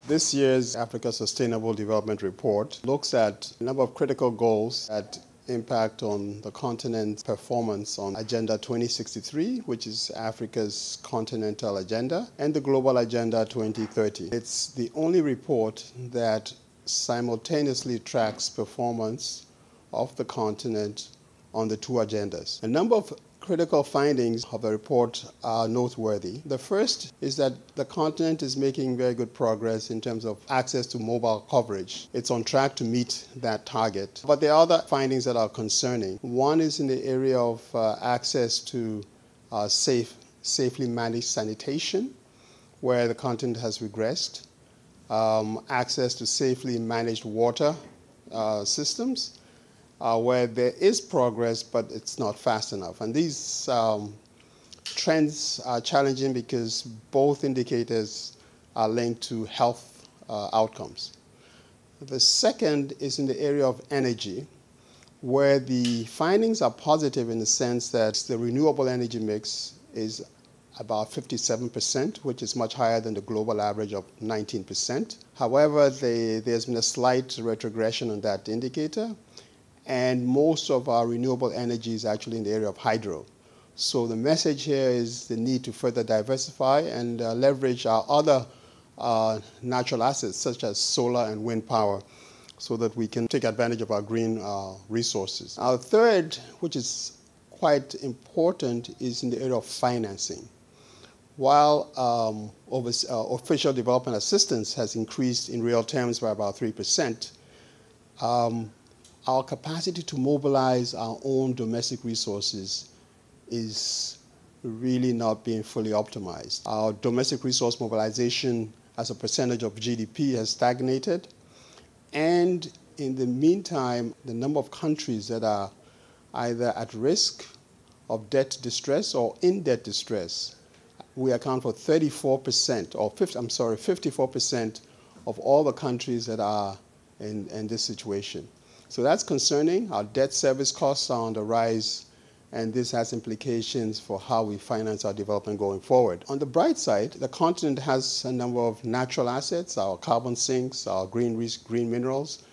This year's Africa Sustainable Development Report looks at a number of critical goals that impact on the continent's performance on Agenda 2063, which is Africa's continental agenda, and the Global Agenda 2030. It's the only report that simultaneously tracks performance of the continent on the two agendas. A number of critical findings of the report are noteworthy. The first is that the continent is making very good progress in terms of access to mobile coverage. It's on track to meet that target. But there are other findings that are concerning. One is in the area of access to safely managed sanitation, where the continent has regressed, access to safely managed water systems, where there is progress, but it's not fast enough. And these trends are challenging because both indicators are linked to health outcomes. The second is in the area of energy, where the findings are positive in the sense that the renewable energy mix is about 57%, which is much higher than the global average of 19%. However, there's been a slight retrogression on that indicator, and most of our renewable energy is actually in the area of hydro. So the message here is the need to further diversify and leverage our other natural assets, such as solar and wind power, so that we can take advantage of our green resources. Our third, which is quite important, is in the area of financing. While official development assistance has increased in real terms by about 3%, our capacity to mobilize our own domestic resources is really not being fully optimized. Our domestic resource mobilization as a percentage of GDP has stagnated, and in the meantime, the number of countries that are either at risk of debt distress or in debt distress, we account for 54% of all the countries that are in this situation. So that's concerning. Our debt service costs are on the rise, and this has implications for how we finance our development going forward. On the bright side, the continent has a number of natural assets. Our carbon sinks, our green minerals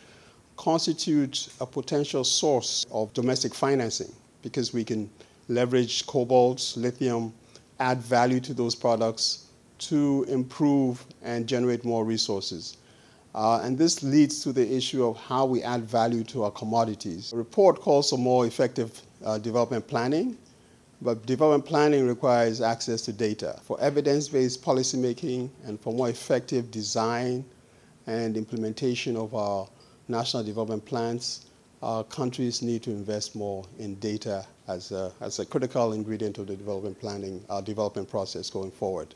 constitute a potential source of domestic financing because we can leverage cobalt, lithium, add value to those products to improve and generate more resources. And this leads to the issue of how we add value to our commodities. The report calls for more effective development planning, but development planning requires access to data. For evidence-based policymaking and for more effective design and implementation of our national development plans, our countries need to invest more in data as a critical ingredient of the development planning, development process going forward.